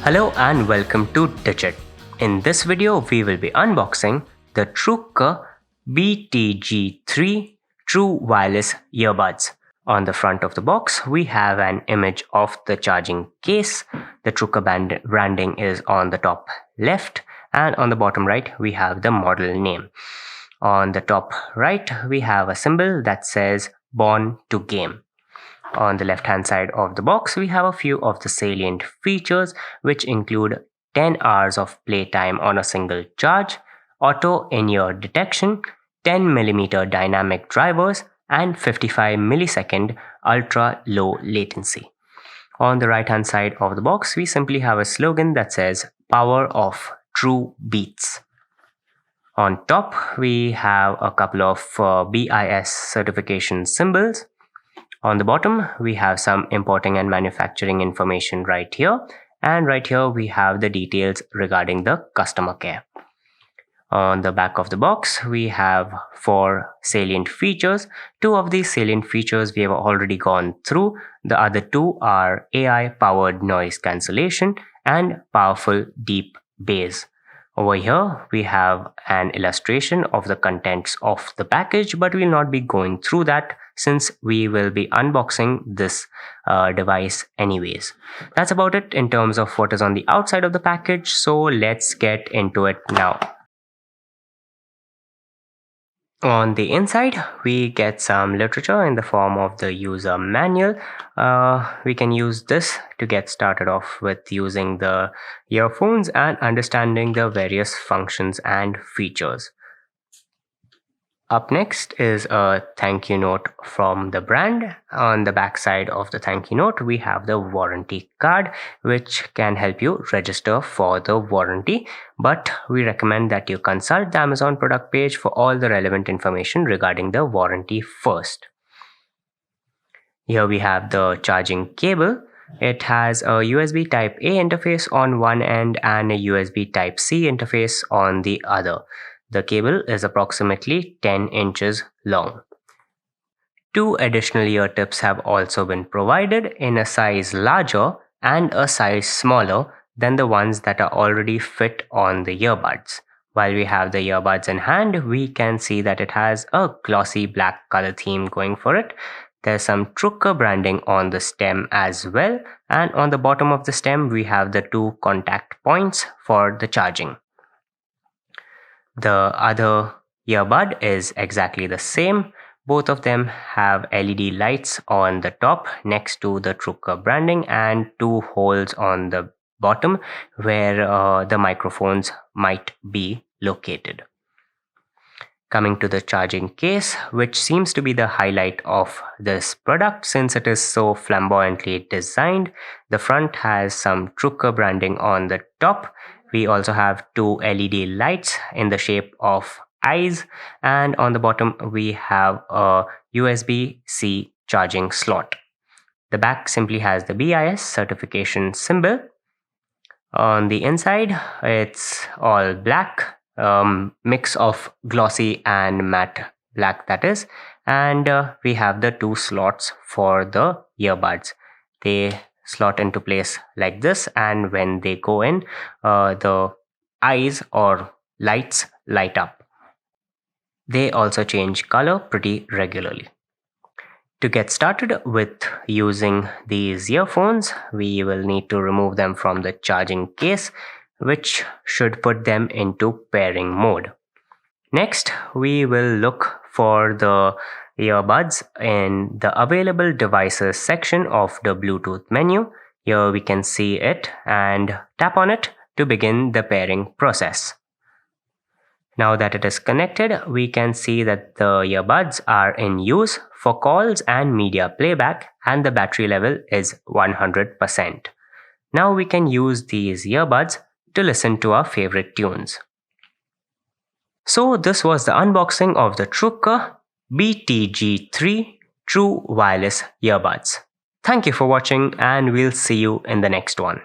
Hello and welcome to Digit. In this video, we will be unboxing the Truke BTG3 True Wireless Earbuds. On the front of the box, we have an image of the charging case. The Truke branding is on the top left, and on the bottom right, we have the model name. On the top right, we have a symbol that says Born to Game. On the left hand side of the box, we have a few of the salient features, which include 10 hours of playtime on a single charge, auto in-ear detection, 10mm dynamic drivers, and 55 millisecond ultra low latency. On the right hand side of the box, we simply have a slogan that says Power of True Beats. On top, we have a couple of BIS certification symbols. On the bottom, we have some importing and manufacturing information right here. And right here, we have the details regarding the customer care. On the back of the box, we have 4 salient features. 2 of these salient features we have already gone through. The other 2 are AI-powered noise cancellation and powerful deep bass. Over here, we have an illustration of the contents of the package, but we'll not be going through that since we will be unboxing this device anyways. That's about it in terms of what is on the outside of the package, so let's get into it now. On the inside, we get some literature in the form of the user manual. We can use this to get started off with using the earphones and understanding the various functions and features. Up next is a thank you note from the brand. On the back side of the thank you note, we have the warranty card, which can help you register for the warranty. But we recommend that you consult the Amazon product page for all the relevant information regarding the warranty first. Here we have the charging cable. It has a USB Type-A interface on one end and a USB Type-C interface on the other. The cable is approximately 10 inches long. 2 additional ear tips have also been provided in a size larger and a size smaller than the ones that are already fit on the earbuds. While we have the earbuds in hand, we can see that it has a glossy black color theme going for it. There's some Truke branding on the stem as well, and on the bottom of the stem we have the 2 contact points for the charging. The other earbud is exactly the same. Both of them have LED lights on the top next to the Truke branding and 2 holes on the bottom where the microphones might be located. Coming to the charging case, which seems to be the highlight of this product since it is so flamboyantly designed. The front has some Truke branding on the top. We also have 2 LED lights in the shape of eyes, and on the bottom we have a USB-C charging slot. The back simply has the BIS certification symbol. On the inside, it's all black, mix of glossy and matte black that is, and we have the 2 slots for the earbuds. They slot into place like this, and when they go in, the eyes or lights light up. They also change color pretty regularly. To get started with using these earphones, we will need to remove them from the charging case, which should put them into pairing mode. Next, we will look for the earbuds in the available devices section of the Bluetooth menu. Here we can see it and tap on it to begin the pairing process. Now that it is connected, we can see that the earbuds are in use for calls and media playback, and the battery level is 100%. Now we can use these earbuds to listen to our favorite tunes. So this was the unboxing of the Truke BTG3 True Wireless Earbuds. Thank you for watching, and we'll see you in the next one.